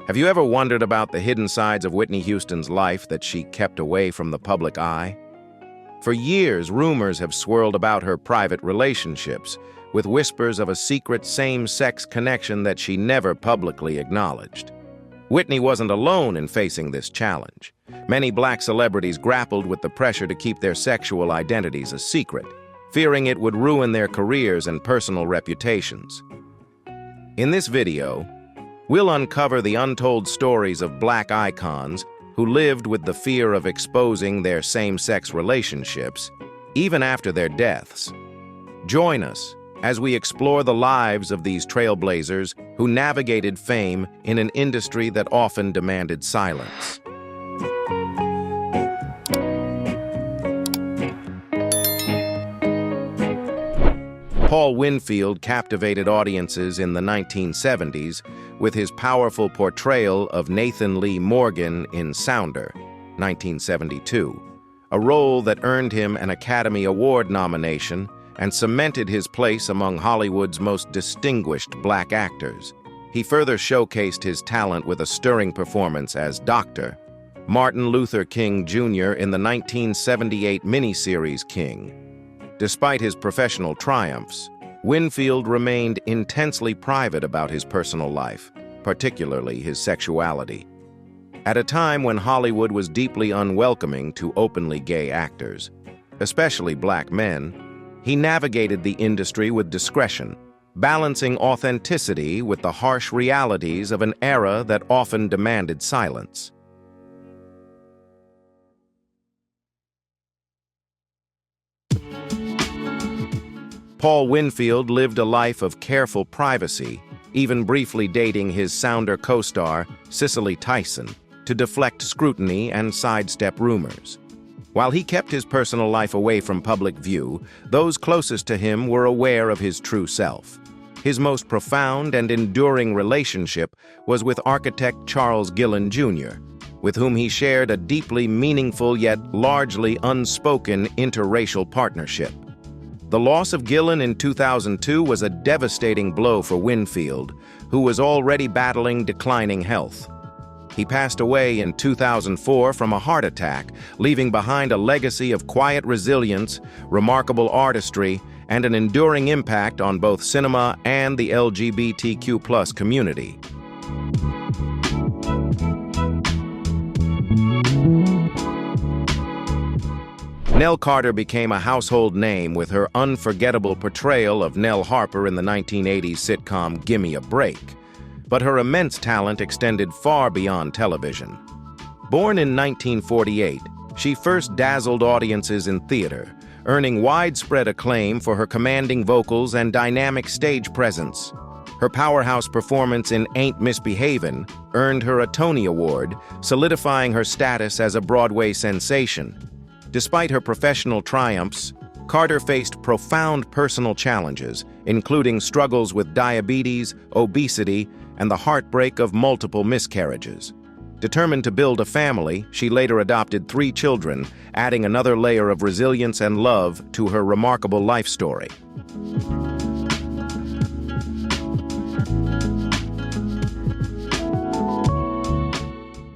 Have you ever wondered about the hidden sides of Whitney Houston's life that she kept away from the public eye? For years, rumors have swirled about her private relationships, with whispers of a secret same-sex connection that she never publicly acknowledged. Whitney wasn't alone in facing this challenge. Many black celebrities grappled with the pressure to keep their sexual identities a secret, fearing it would ruin their careers and personal reputations. In this video, we'll uncover the untold stories of black icons who lived with the fear of exposing their same-sex relationships, even after their deaths. Join us as we explore the lives of these trailblazers who navigated fame in an industry that often demanded silence. Paul Winfield captivated audiences in the 1970s with his powerful portrayal of Nathan Lee Morgan in Sounder, 1972, a role that earned him an Academy Award nomination and cemented his place among Hollywood's most distinguished black actors. He further showcased his talent with a stirring performance as Dr. Martin Luther King Jr. in the 1978 miniseries King. Despite his professional triumphs, Winfield remained intensely private about his personal life, particularly his sexuality. At a time when Hollywood was deeply unwelcoming to openly gay actors, especially black men, he navigated the industry with discretion, balancing authenticity with the harsh realities of an era that often demanded silence. Paul Winfield lived a life of careful privacy, even briefly dating his Sounder co-star, Cicely Tyson, to deflect scrutiny and sidestep rumors. While he kept his personal life away from public view, those closest to him were aware of his true self. His most profound and enduring relationship was with architect Charles Gillen Jr., with whom he shared a deeply meaningful yet largely unspoken interracial partnership. The loss of Gillen in 2002 was a devastating blow for Winfield, who was already battling declining health. He passed away in 2004 from a heart attack, leaving behind a legacy of quiet resilience, remarkable artistry, and an enduring impact on both cinema and the LGBTQ+ community. Nell Carter became a household name with her unforgettable portrayal of Nell Harper in the 1980s sitcom Gimme a Break, but her immense talent extended far beyond television. Born in 1948, she first dazzled audiences in theater, earning widespread acclaim for her commanding vocals and dynamic stage presence. Her powerhouse performance in Ain't Misbehavin' earned her a Tony Award, solidifying her status as a Broadway sensation. Despite her professional triumphs, Carter faced profound personal challenges, including struggles with diabetes, obesity, and the heartbreak of multiple miscarriages. Determined to build a family, she later adopted 3 children, adding another layer of resilience and love to her remarkable life story.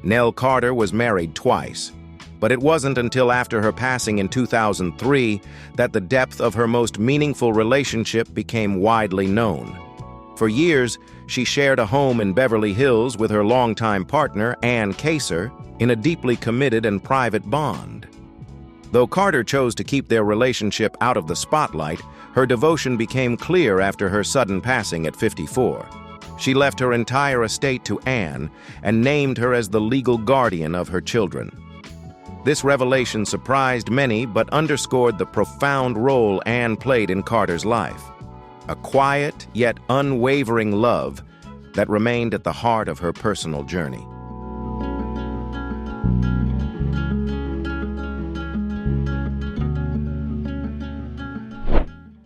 Nell Carter was married twice, but it wasn't until after her passing in 2003 that the depth of her most meaningful relationship became widely known. For years, she shared a home in Beverly Hills with her longtime partner, Ann Kaser, in a deeply committed and private bond. Though Carter chose to keep their relationship out of the spotlight, her devotion became clear after her sudden passing at 54. She left her entire estate to Ann and named her as the legal guardian of her children. This revelation surprised many but underscored the profound role Ann played in Carter's life. A quiet yet unwavering love that remained at the heart of her personal journey.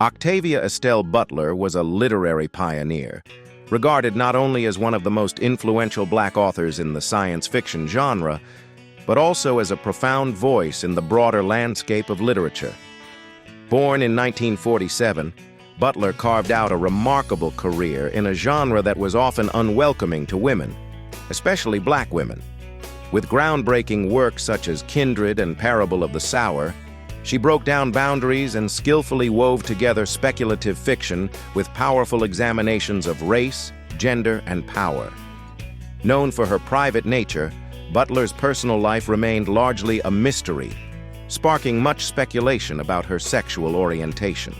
Octavia Estelle Butler was a literary pioneer, regarded not only as one of the most influential black authors in the science fiction genre, but also as a profound voice in the broader landscape of literature. Born in 1947, Butler carved out a remarkable career in a genre that was often unwelcoming to women. especially black women. With groundbreaking works such as Kindred and Parable of the Sower, she broke down boundaries and skillfully wove together speculative fiction with powerful examinations of race, gender, and power. Known for her private nature, Butler's personal life remained largely a mystery, sparking much speculation about her sexual orientation.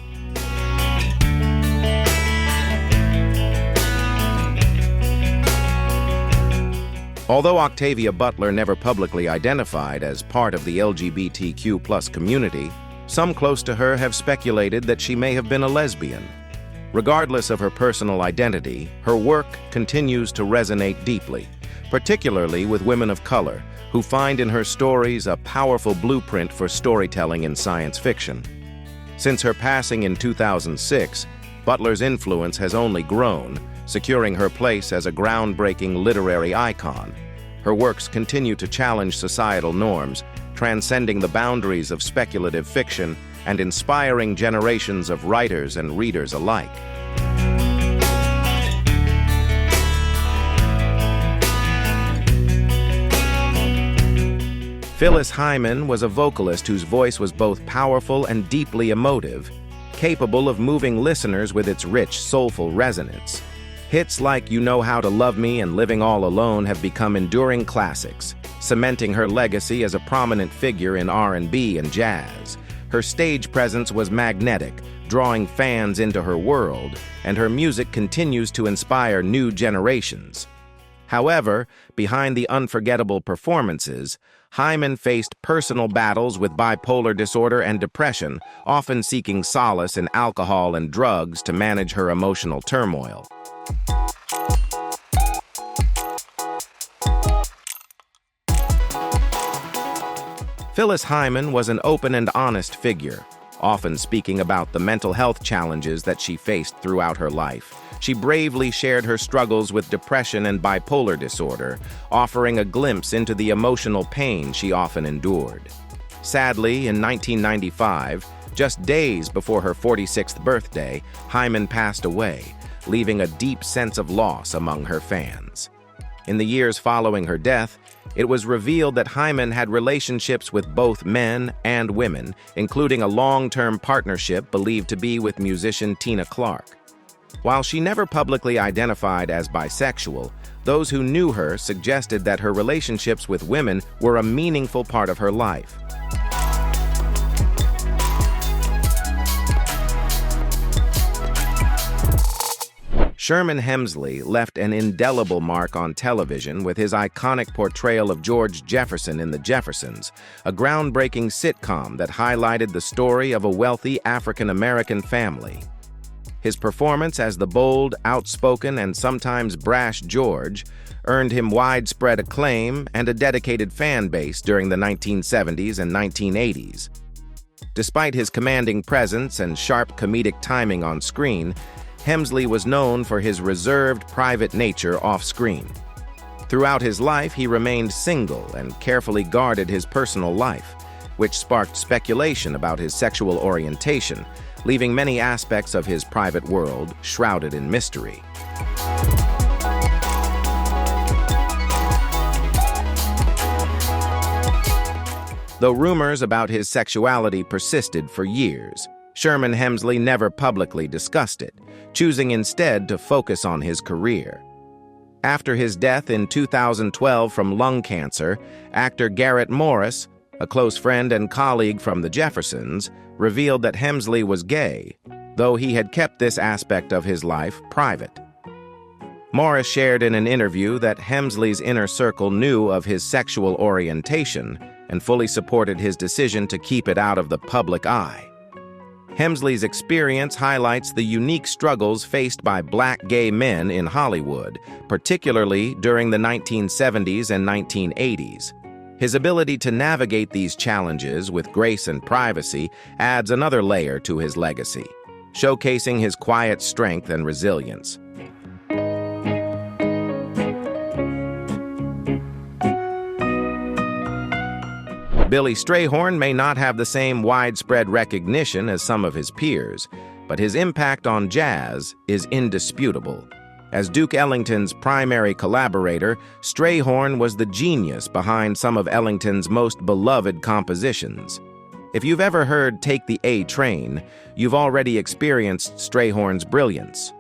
Although Octavia Butler never publicly identified as part of the LGBTQ+ community, some close to her have speculated that she may have been a lesbian. Regardless of her personal identity, her work continues to resonate deeply, particularly with women of color, who find in her stories a powerful blueprint for storytelling in science fiction. Since her passing in 2006, Butler's influence has only grown, securing her place as a groundbreaking literary icon. Her works continue to challenge societal norms, transcending the boundaries of speculative fiction and inspiring generations of writers and readers alike. Phyllis Hyman was a vocalist whose voice was both powerful and deeply emotive, capable of moving listeners with its rich, soulful resonance. Hits like You Know How to Love Me and Living All Alone have become enduring classics, cementing her legacy as a prominent figure in R&B and jazz. Her stage presence was magnetic, drawing fans into her world, and her music continues to inspire new generations. However, behind the unforgettable performances, Hyman faced personal battles with bipolar disorder and depression, often seeking solace in alcohol and drugs to manage her emotional turmoil. Phyllis Hyman was an open and honest figure, often speaking about the mental health challenges that she faced throughout her life. She bravely shared her struggles with depression and bipolar disorder, offering a glimpse into the emotional pain she often endured. Sadly, in 1995, just days before her 46th birthday, Hyman passed away, leaving a deep sense of loss among her fans. In the years following her death, it was revealed that Hyman had relationships with both men and women, including a long-term partnership believed to be with musician Tina Clark. While she never publicly identified as bisexual, those who knew her suggested that her relationships with women were a meaningful part of her life. Sherman Hemsley left an indelible mark on television with his iconic portrayal of George Jefferson in The Jeffersons, a groundbreaking sitcom that highlighted the story of a wealthy African-American family. His performance as the bold, outspoken, and sometimes brash George earned him widespread acclaim and a dedicated fan base during the 1970s and 1980s. Despite his commanding presence and sharp comedic timing on screen, Hemsley was known for his reserved, private nature off-screen. Throughout his life, he remained single and carefully guarded his personal life, which sparked speculation about his sexual orientation, leaving many aspects of his private world shrouded in mystery. Though rumors about his sexuality persisted for years, Sherman Hemsley never publicly discussed it, choosing instead to focus on his career. After his death in 2012 from lung cancer, actor Garrett Morris, a close friend and colleague from The Jeffersons, revealed that Hemsley was gay, though he had kept this aspect of his life private. Morris shared in an interview that Hemsley's inner circle knew of his sexual orientation and fully supported his decision to keep it out of the public eye. Hemsley's experience highlights the unique struggles faced by black gay men in Hollywood, particularly during the 1970s and 1980s. His ability to navigate these challenges with grace and privacy adds another layer to his legacy, showcasing his quiet strength and resilience. Billy Strayhorn may not have the same widespread recognition as some of his peers, but his impact on jazz is indisputable. As Duke Ellington's primary collaborator, Strayhorn was the genius behind some of Ellington's most beloved compositions. If you've ever heard Take the A Train, you've already experienced Strayhorn's brilliance.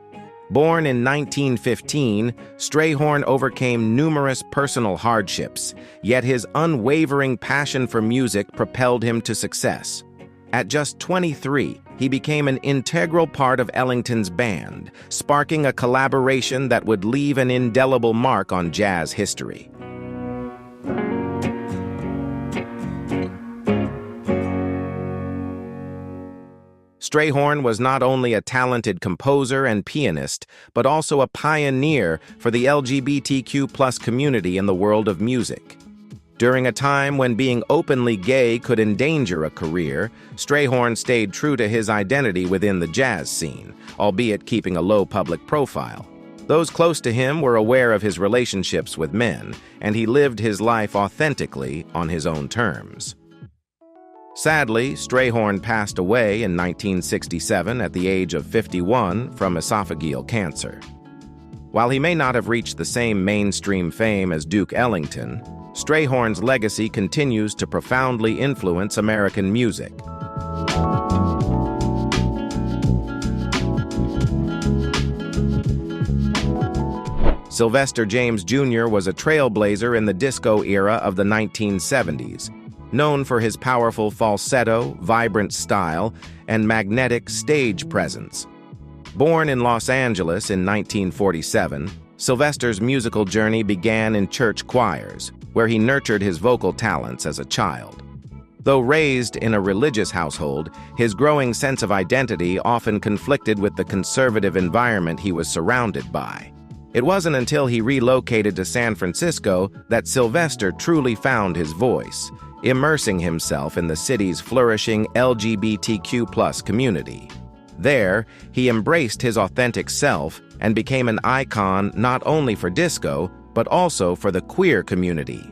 Born in 1915, Strayhorn overcame numerous personal hardships, yet his unwavering passion for music propelled him to success. At just 23, he became an integral part of Ellington's band, sparking a collaboration that would leave an indelible mark on jazz history. Strayhorn was not only a talented composer and pianist, but also a pioneer for the LGBTQ+ community in the world of music. During a time when being openly gay could endanger a career, Strayhorn stayed true to his identity within the jazz scene, albeit keeping a low public profile. Those close to him were aware of his relationships with men, and he lived his life authentically on his own terms. Sadly, Strayhorn passed away in 1967 at the age of 51 from esophageal cancer. While he may not have reached the same mainstream fame as Duke Ellington, Strayhorn's legacy continues to profoundly influence American music. Sylvester James Jr. was a trailblazer in the disco era of the 1970s, known for his powerful falsetto, vibrant style, and magnetic stage presence. Born in Los Angeles in 1947, Sylvester's musical journey began in church choirs, where he nurtured his vocal talents as a child. Though raised in a religious household, his growing sense of identity often conflicted with the conservative environment he was surrounded by. It wasn't until he relocated to San Francisco that Sylvester truly found his voice, immersing himself in the city's flourishing LGBTQ+ community. There, he embraced his authentic self and became an icon not only for disco, but also for the queer community.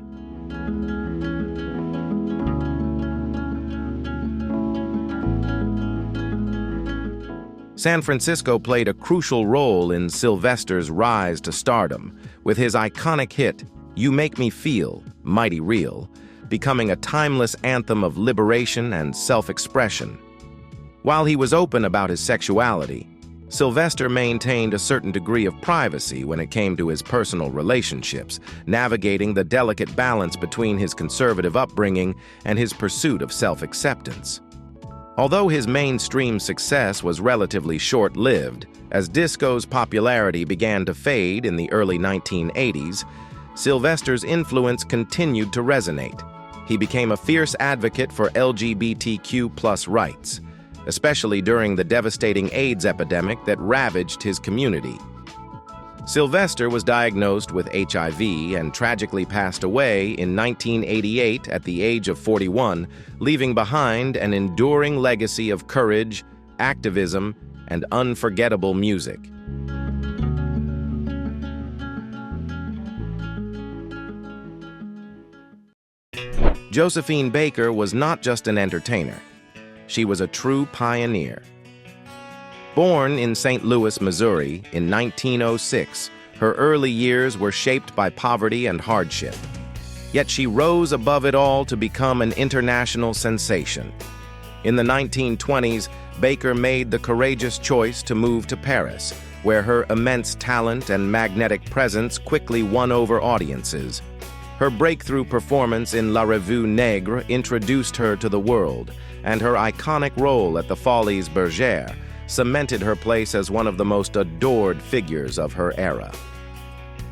San Francisco played a crucial role in Sylvester's rise to stardom, with his iconic hit, "You Make Me Feel Mighty Real," becoming a timeless anthem of liberation and self-expression. While he was open about his sexuality, Sylvester maintained a certain degree of privacy when it came to his personal relationships, navigating the delicate balance between his conservative upbringing and his pursuit of self-acceptance. Although his mainstream success was relatively short-lived, as disco's popularity began to fade in the early 1980s, Sylvester's influence continued to resonate. He became a fierce advocate for LGBTQ+ rights, especially during the devastating AIDS epidemic that ravaged his community. Sylvester was diagnosed with HIV and tragically passed away in 1988 at the age of 41, leaving behind an enduring legacy of courage, activism, and unforgettable music. Josephine Baker was not just an entertainer. She was a true pioneer. Born in St. Louis, Missouri in 1906, her early years were shaped by poverty and hardship. Yet she rose above it all to become an international sensation. In the 1920s, Baker made the courageous choice to move to Paris, where her immense talent and magnetic presence quickly won over audiences. Her breakthrough performance in La Revue Nègre introduced her to the world, and her iconic role at the Folies Bergère cemented her place as one of the most adored figures of her era.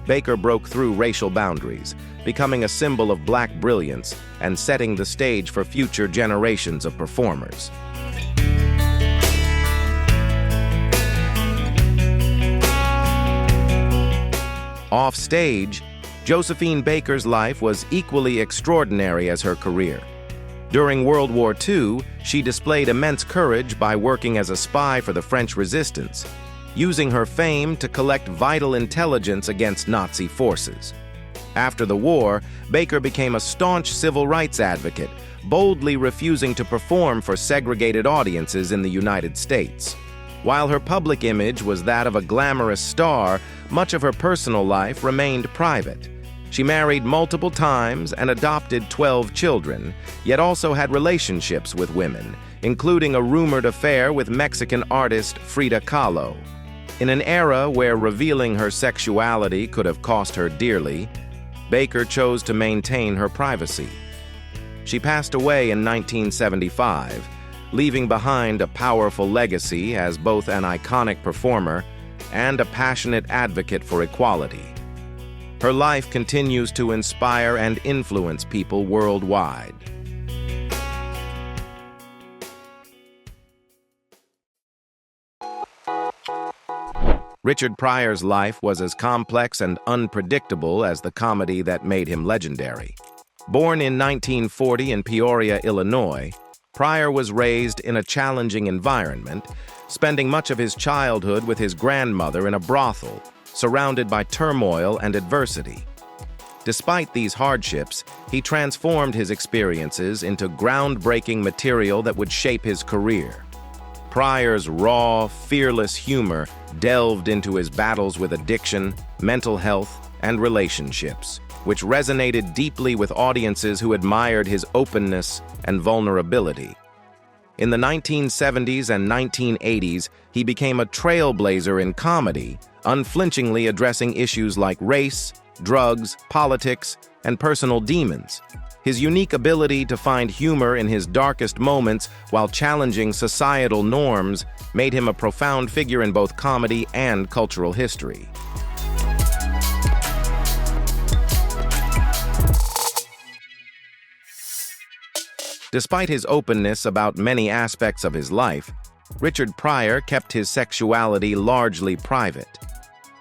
Baker broke through racial boundaries, becoming a symbol of Black brilliance and setting the stage for future generations of performers. Off stage, Josephine Baker's life was equally extraordinary as her career. During World War II, she displayed immense courage by working as a spy for the French resistance, using her fame to collect vital intelligence against Nazi forces. After the war, Baker became a staunch civil rights advocate, boldly refusing to perform for segregated audiences in the United States. While her public image was that of a glamorous star, much of her personal life remained private. She married multiple times and adopted 12 children, yet also had relationships with women, including a rumored affair with Mexican artist Frida Kahlo. In an era where revealing her sexuality could have cost her dearly, Baker chose to maintain her privacy. She passed away in 1975, leaving behind a powerful legacy as both an iconic performer and a passionate advocate for equality. Her life continues to inspire and influence people worldwide. Richard Pryor's life was as complex and unpredictable as the comedy that made him legendary. Born in 1940 in Peoria, Illinois, Pryor was raised in a challenging environment, spending much of his childhood with his grandmother in a brothel, surrounded by turmoil and adversity. Despite these hardships, he transformed his experiences into groundbreaking material that would shape his career. Pryor's raw, fearless humor delved into his battles with addiction, mental health, and relationships, which resonated deeply with audiences who admired his openness and vulnerability. In the 1970s and 1980s, he became a trailblazer in comedy, unflinchingly addressing issues like race, drugs, politics, and personal demons. His unique ability to find humor in his darkest moments while challenging societal norms made him a profound figure in both comedy and cultural history. Despite his openness about many aspects of his life, Richard Pryor kept his sexuality largely private.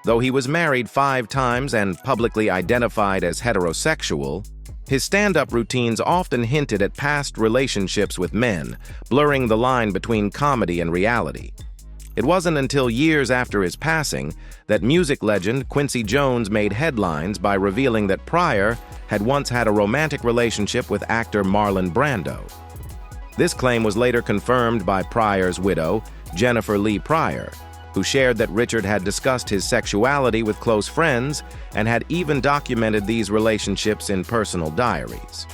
Though he was married 5 times and publicly identified as heterosexual, his stand-up routines often hinted at past relationships with men, blurring the line between comedy and reality. It wasn't until years after his passing that music legend Quincy Jones made headlines by revealing that Pryor had once had a romantic relationship with actor Marlon Brando. This claim was later confirmed by Pryor's widow, Jennifer Lee Pryor, who shared that Richard had discussed his sexuality with close friends and had even documented these relationships in personal diaries.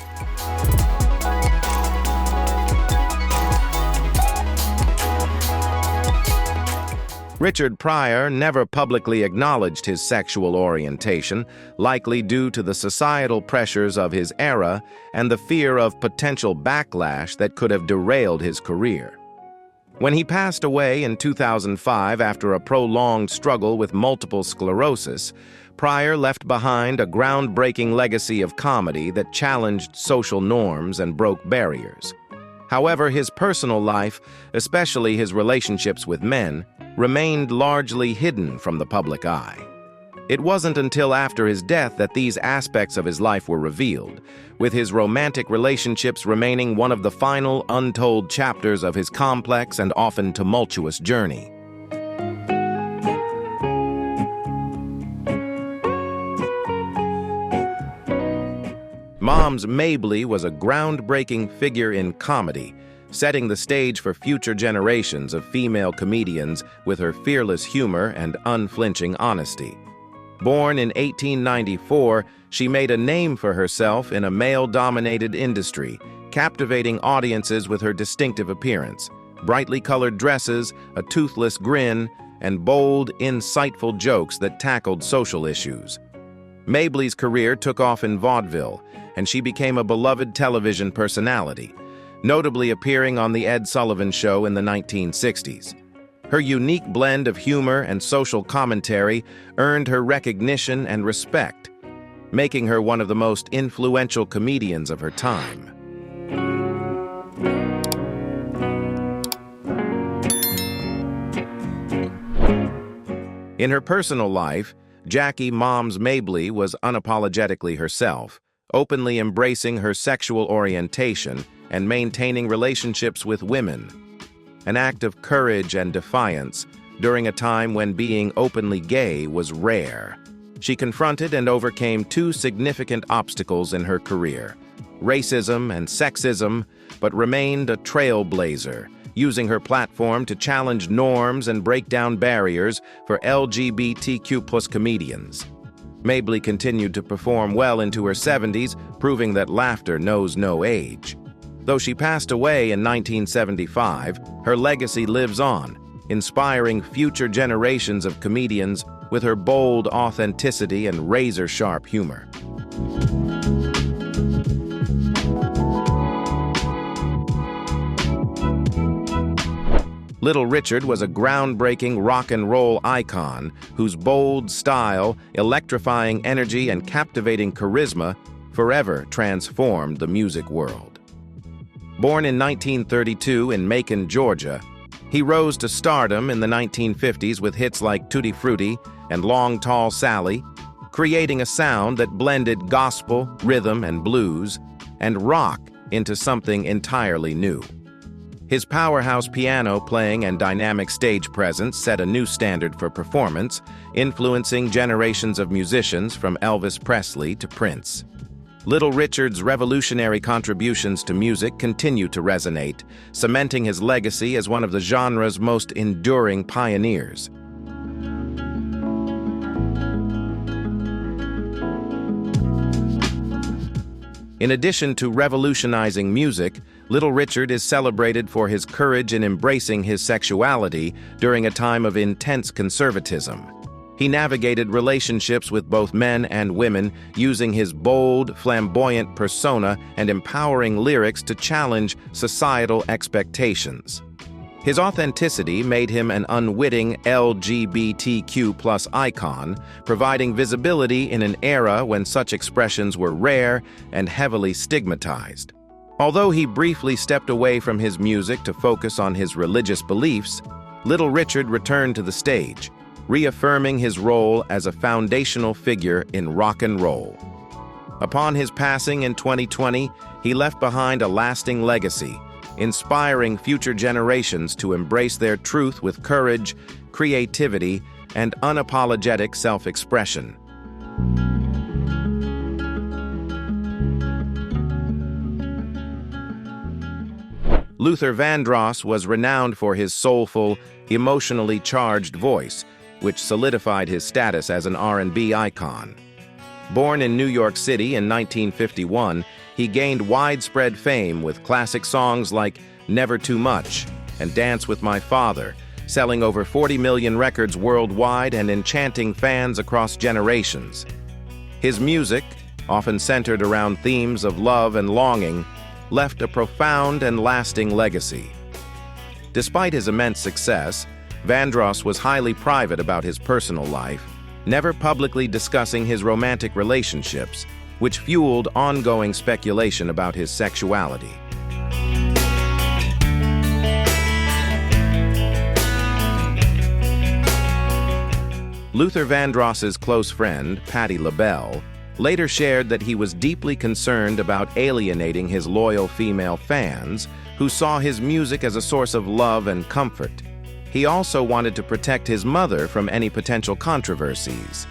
Richard Pryor never publicly acknowledged his sexual orientation, likely due to the societal pressures of his era and the fear of potential backlash that could have derailed his career. When he passed away in 2005 after a prolonged struggle with multiple sclerosis, Pryor left behind a groundbreaking legacy of comedy that challenged social norms and broke barriers. However, his personal life, especially his relationships with men, remained largely hidden from the public eye. It wasn't until after his death that these aspects of his life were revealed, with his romantic relationships remaining one of the final untold chapters of his complex and often tumultuous journey. Moms Mabley was a groundbreaking figure in comedy, setting the stage for future generations of female comedians with her fearless humor and unflinching honesty. Born in 1894, she made a name for herself in a male-dominated industry, captivating audiences with her distinctive appearance, brightly colored dresses, a toothless grin, and bold, insightful jokes that tackled social issues. Mabley's career took off in vaudeville, and she became a beloved television personality, notably appearing on The Ed Sullivan Show in the 1960s. Her unique blend of humor and social commentary earned her recognition and respect, making her one of the most influential comedians of her time. In her personal life, Jackie "Moms" Mabley was unapologetically herself, openly embracing her sexual orientation and maintaining relationships with women. An act of courage and defiance during a time when being openly gay was rare. She confronted and overcame 2 significant obstacles in her career, racism and sexism, but remained a trailblazer, using her platform to challenge norms and break down barriers for LGBTQ+ comedians. Mabley continued to perform well into her 70s, proving that laughter knows no age. Though she passed away in 1975, her legacy lives on, inspiring future generations of comedians with her bold authenticity and razor-sharp humor. Little Richard was a groundbreaking rock and roll icon whose bold style, electrifying energy, and captivating charisma forever transformed the music world. Born in 1932 in Macon, Georgia, he rose to stardom in the 1950s with hits like Tutti Frutti and Long Tall Sally, creating a sound that blended gospel, rhythm, and blues, and rock into something entirely new. His powerhouse piano playing and dynamic stage presence set a new standard for performance, influencing generations of musicians from Elvis Presley to Prince. Little Richard's revolutionary contributions to music continue to resonate, cementing his legacy as one of the genre's most enduring pioneers. In addition to revolutionizing music, Little Richard is celebrated for his courage in embracing his sexuality during a time of intense conservatism. He navigated relationships with both men and women, using his bold, flamboyant persona and empowering lyrics to challenge societal expectations. His authenticity made him an unwitting LGBTQ+ icon, providing visibility in an era when such expressions were rare and heavily stigmatized. Although he briefly stepped away from his music to focus on his religious beliefs, Little Richard returned to the stage, reaffirming his role as a foundational figure in rock and roll. Upon his passing in 2020, he left behind a lasting legacy, inspiring future generations to embrace their truth with courage, creativity, and unapologetic self-expression. Luther Vandross was renowned for his soulful, emotionally charged voice, which solidified his status as an R&B icon. Born in New York City in 1951, he gained widespread fame with classic songs like Never Too Much and Dance with My Father, selling over 40 million records worldwide and enchanting fans across generations. His music, often centered around themes of love and longing, left a profound and lasting legacy. Despite his immense success, Vandross was highly private about his personal life, never publicly discussing his romantic relationships, which fueled ongoing speculation about his sexuality. Luther Vandross's close friend, Patti LaBelle, later shared that he was deeply concerned about alienating his loyal female fans, who saw his music as a source of love and comfort. He also wanted to protect his mother from any potential controversies.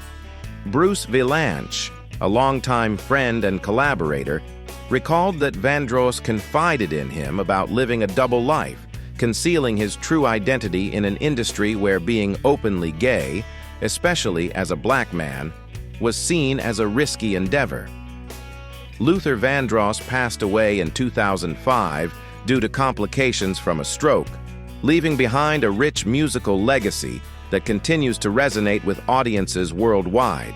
Bruce Vilanch, a longtime friend and collaborator, recalled that Vandross confided in him about living a double life, concealing his true identity in an industry where being openly gay, especially as a black man, was seen as a risky endeavor. Luther Vandross passed away in 2005 due to complications from a stroke, leaving behind a rich musical legacy that continues to resonate with audiences worldwide.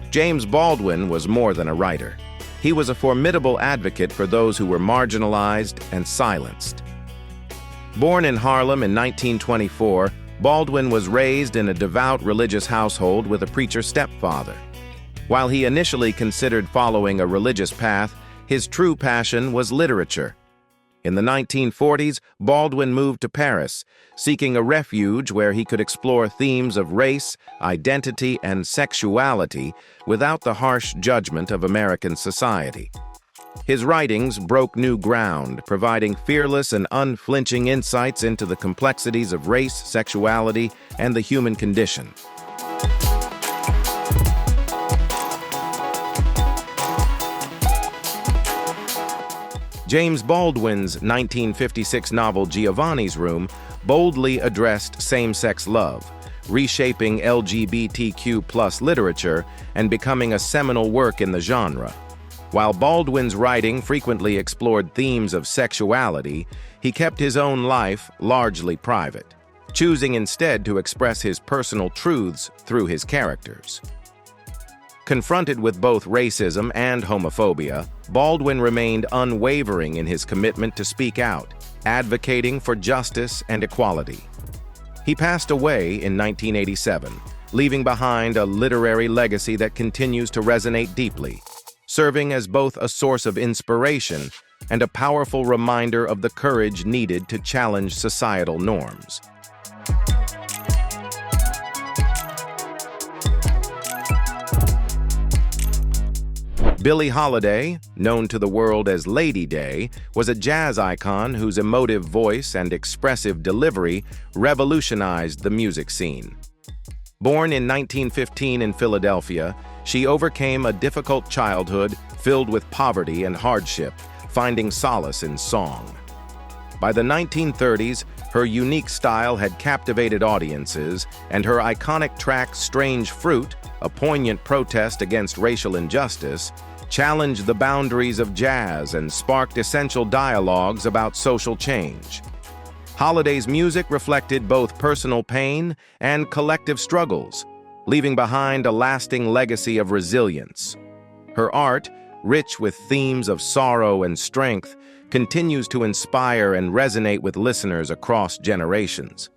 James Baldwin was more than a writer. He was a formidable advocate for those who were marginalized and silenced. Born in Harlem in 1924, Baldwin was raised in a devout religious household with a preacher stepfather. While he initially considered following a religious path, his true passion was literature. In the 1940s, Baldwin moved to Paris, seeking a refuge where he could explore themes of race, identity, and sexuality without the harsh judgment of American society. His writings broke new ground, providing fearless and unflinching insights into the complexities of race, sexuality, and the human condition. James Baldwin's 1956 novel Giovanni's Room boldly addressed same-sex love, reshaping LGBTQ+ literature and becoming a seminal work in the genre. While Baldwin's writing frequently explored themes of sexuality, he kept his own life largely private, choosing instead to express his personal truths through his characters. Confronted with both racism and homophobia, Baldwin remained unwavering in his commitment to speak out, advocating for justice and equality. He passed away in 1987, leaving behind a literary legacy that continues to resonate deeply, serving as both a source of inspiration and a powerful reminder of the courage needed to challenge societal norms. Billie Holiday, known to the world as Lady Day, was a jazz icon whose emotive voice and expressive delivery revolutionized the music scene. Born in 1915 in Philadelphia, she overcame a difficult childhood filled with poverty and hardship, finding solace in song. By the 1930s, her unique style had captivated audiences, and her iconic track Strange Fruit, a poignant protest against racial injustice, challenged the boundaries of jazz and sparked essential dialogues about social change. Holiday's music reflected both personal pain and collective struggles, leaving behind a lasting legacy of resilience. Her art, rich with themes of sorrow and strength, continues to inspire and resonate with listeners across generations.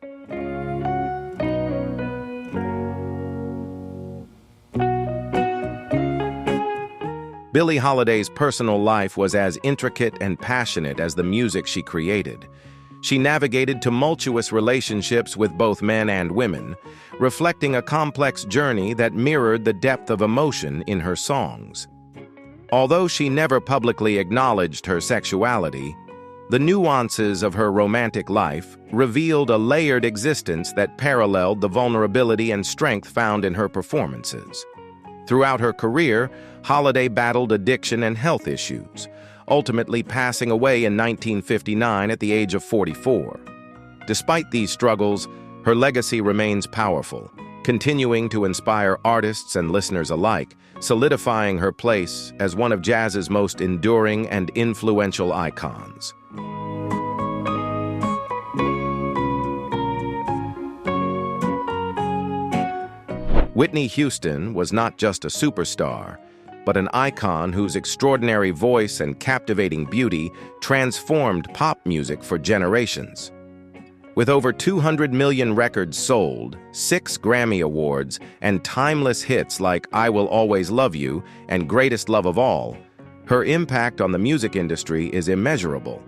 Billie Holiday's personal life was as intricate and passionate as the music she created. She navigated tumultuous relationships with both men and women, reflecting a complex journey that mirrored the depth of emotion in her songs. Although she never publicly acknowledged her sexuality, the nuances of her romantic life revealed a layered existence that paralleled the vulnerability and strength found in her performances. Throughout her career, Holiday battled addiction and health issues, ultimately passing away in 1959 at the age of 44. Despite these struggles, her legacy remains powerful, continuing to inspire artists and listeners alike, solidifying her place as one of jazz's most enduring and influential icons. Whitney Houston was not just a superstar, but an icon whose extraordinary voice and captivating beauty transformed pop music for generations. With over 200 million records sold, 6 Grammy Awards, and timeless hits like I Will Always Love You and Greatest Love of All, her impact on the music industry is immeasurable.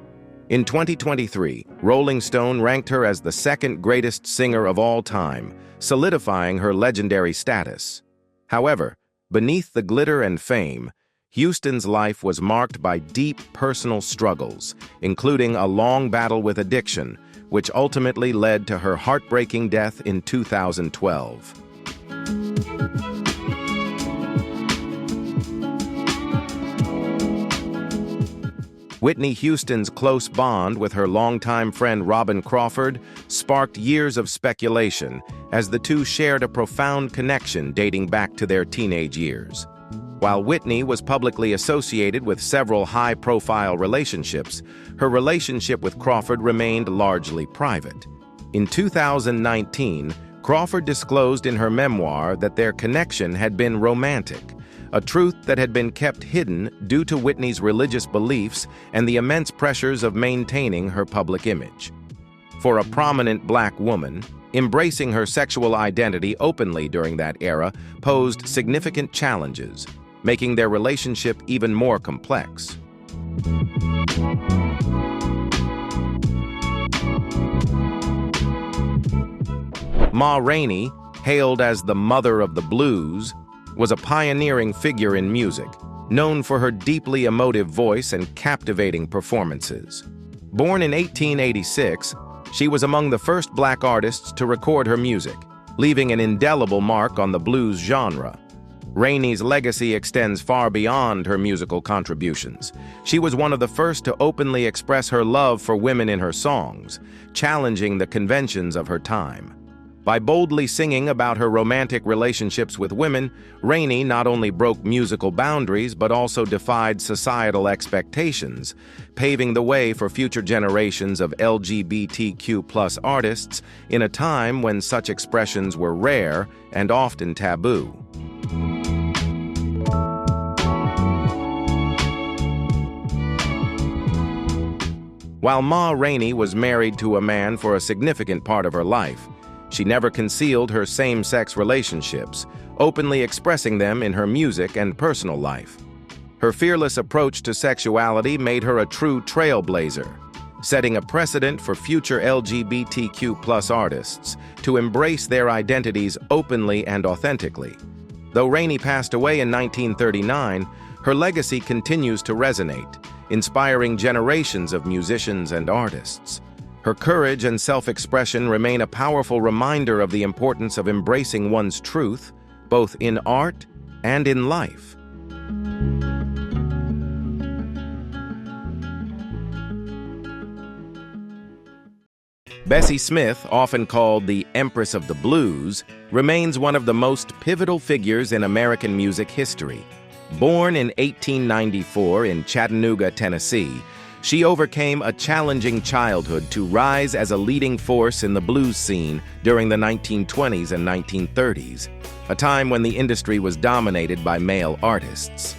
In 2023, Rolling Stone ranked her as the second greatest singer of all time, solidifying her legendary status. However, beneath the glitter and fame, Houston's life was marked by deep personal struggles, including a long battle with addiction, which ultimately led to her heartbreaking death in 2012. Whitney Houston's close bond with her longtime friend Robin Crawford sparked years of speculation as the two shared a profound connection dating back to their teenage years. While Whitney was publicly associated with several high-profile relationships, her relationship with Crawford remained largely private. In 2019, Crawford disclosed in her memoir that their connection had been romantic, a truth that had been kept hidden due to Whitney's religious beliefs and the immense pressures of maintaining her public image. For a prominent Black woman, embracing her sexual identity openly during that era posed significant challenges, making their relationship even more complex. Ma Rainey, hailed as the mother of the blues, was a pioneering figure in music, known for her deeply emotive voice and captivating performances. Born in 1886, she was among the first Black artists to record her music, leaving an indelible mark on the blues genre. Rainey's legacy extends far beyond her musical contributions. She was one of the first to openly express her love for women in her songs, challenging the conventions of her time. By boldly singing about her romantic relationships with women, Rainey not only broke musical boundaries but also defied societal expectations, paving the way for future generations of LGBTQ+ artists in a time when such expressions were rare and often taboo. While Ma Rainey was married to a man for a significant part of her life, she never concealed her same-sex relationships, openly expressing them in her music and personal life. Her fearless approach to sexuality made her a true trailblazer, setting a precedent for future LGBTQ+ artists to embrace their identities openly and authentically. Though Rainey passed away in 1939, her legacy continues to resonate, inspiring generations of musicians and artists. Her courage and self-expression remain a powerful reminder of the importance of embracing one's truth, both in art and in life. Bessie Smith, often called the Empress of the Blues, remains one of the most pivotal figures in American music history. Born in 1894 in Chattanooga, Tennessee, she overcame a challenging childhood to rise as a leading force in the blues scene during the 1920s and 1930s, a time when the industry was dominated by male artists.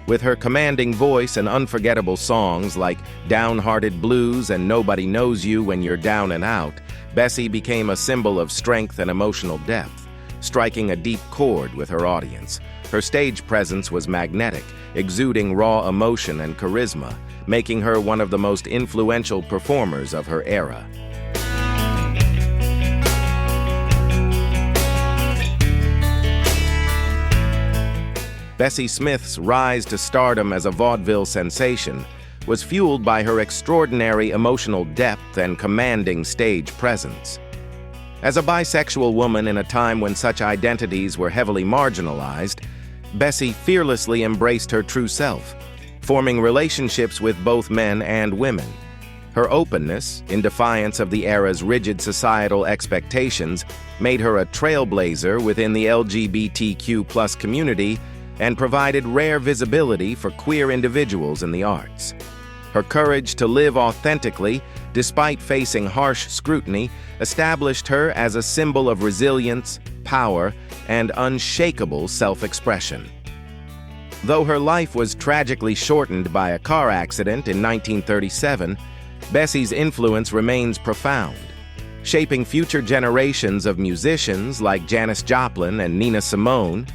With her commanding voice and unforgettable songs like Downhearted Blues and Nobody Knows You When You're Down and Out, Bessie became a symbol of strength and emotional depth, striking a deep chord with her audience. Her stage presence was magnetic, exuding raw emotion and charisma, making her one of the most influential performers of her era. Bessie Smith's rise to stardom as a vaudeville sensation was fueled by her extraordinary emotional depth and commanding stage presence. As a bisexual woman in a time when such identities were heavily marginalized, Bessie fearlessly embraced her true self, forming relationships with both men and women. Her openness, in defiance of the era's rigid societal expectations, made her a trailblazer within the LGBTQ+ community and provided rare visibility for queer individuals in the arts. Her courage to live authentically, despite facing harsh scrutiny, established her as a symbol of resilience, power, and unshakable self-expression. Though her life was tragically shortened by a car accident in 1937, Bessie's influence remains profound, shaping future generations of musicians like Janis Joplin and Nina Simone,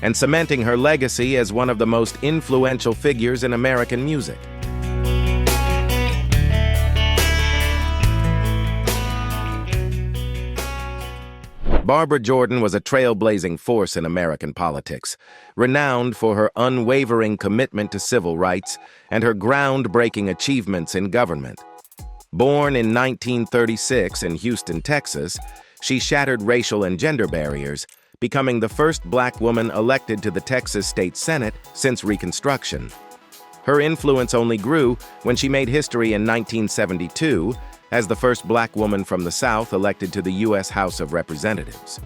and cementing her legacy as one of the most influential figures in American music. Barbara Jordan was a trailblazing force in American politics, renowned for her unwavering commitment to civil rights and her groundbreaking achievements in government. Born in 1936 in Houston, Texas, she shattered racial and gender barriers, becoming the first black woman elected to the Texas State Senate since Reconstruction. Her influence only grew when she made history in 1972 as the first black woman from the South elected to the U.S. House of Representatives.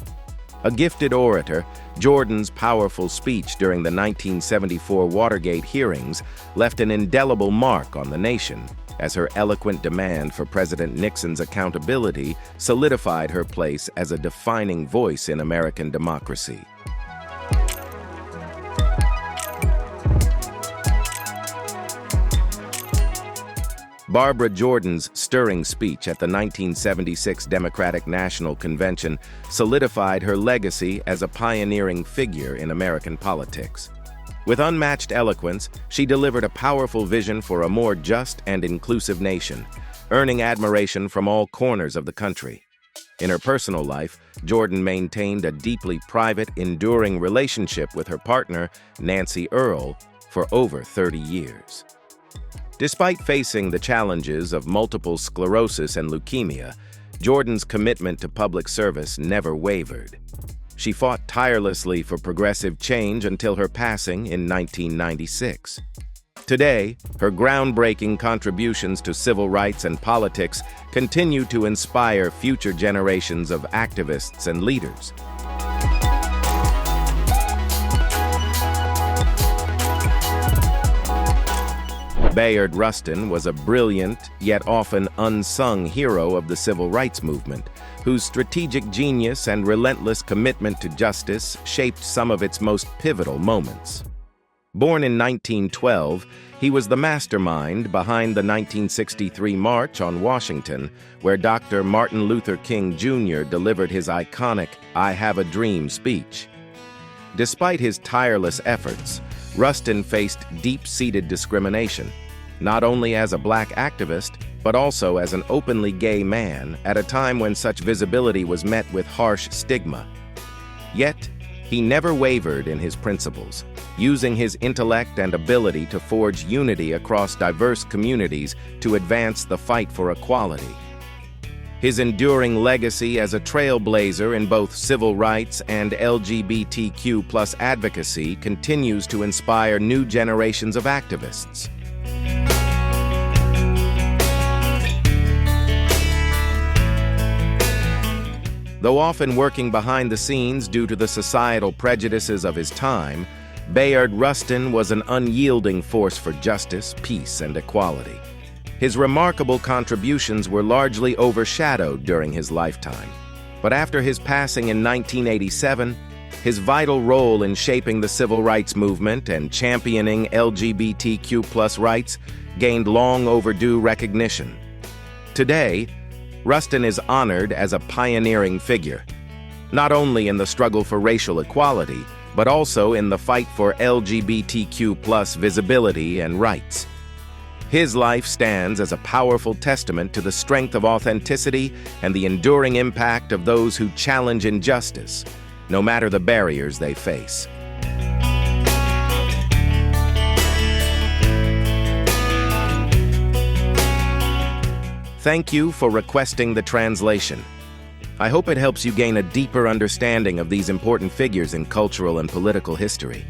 A gifted orator, Jordan's powerful speech during the 1974 Watergate hearings left an indelible mark on the nation, as her eloquent demand for President Nixon's accountability solidified her place as a defining voice in American democracy. Barbara Jordan's stirring speech at the 1976 Democratic National Convention solidified her legacy as a pioneering figure in American politics. With unmatched eloquence, she delivered a powerful vision for a more just and inclusive nation, earning admiration from all corners of the country. In her personal life, Jordan maintained a deeply private, enduring relationship with her partner, Nancy Earl, for over 30 years. Despite facing the challenges of multiple sclerosis and leukemia, Jordan's commitment to public service never wavered. She fought tirelessly for progressive change until her passing in 1996. Today, her groundbreaking contributions to civil rights and politics continue to inspire future generations of activists and leaders. Bayard Rustin was a brilliant, yet often unsung hero of the civil rights movement, whose strategic genius and relentless commitment to justice shaped some of its most pivotal moments. Born in 1912, he was the mastermind behind the 1963 March on Washington, where Dr. Martin Luther King Jr. delivered his iconic "I Have a Dream" speech. Despite his tireless efforts, Rustin faced deep-seated discrimination, not only as a black activist, but also as an openly gay man at a time when such visibility was met with harsh stigma. Yet, he never wavered in his principles, using his intellect and ability to forge unity across diverse communities to advance the fight for equality. His enduring legacy as a trailblazer in both civil rights and LGBTQ+ advocacy continues to inspire new generations of activists. Though often working behind the scenes due to the societal prejudices of his time, Bayard Rustin was an unyielding force for justice, peace, and equality. His remarkable contributions were largely overshadowed during his lifetime. But after his passing in 1987, his vital role in shaping the civil rights movement and championing LGBTQ+ rights gained long overdue recognition. Today, Rustin is honored as a pioneering figure, not only in the struggle for racial equality, but also in the fight for LGBTQ+ visibility and rights. His life stands as a powerful testament to the strength of authenticity and the enduring impact of those who challenge injustice, no matter the barriers they face. Thank you for requesting the translation. I hope it helps you gain a deeper understanding of these important figures in cultural and political history.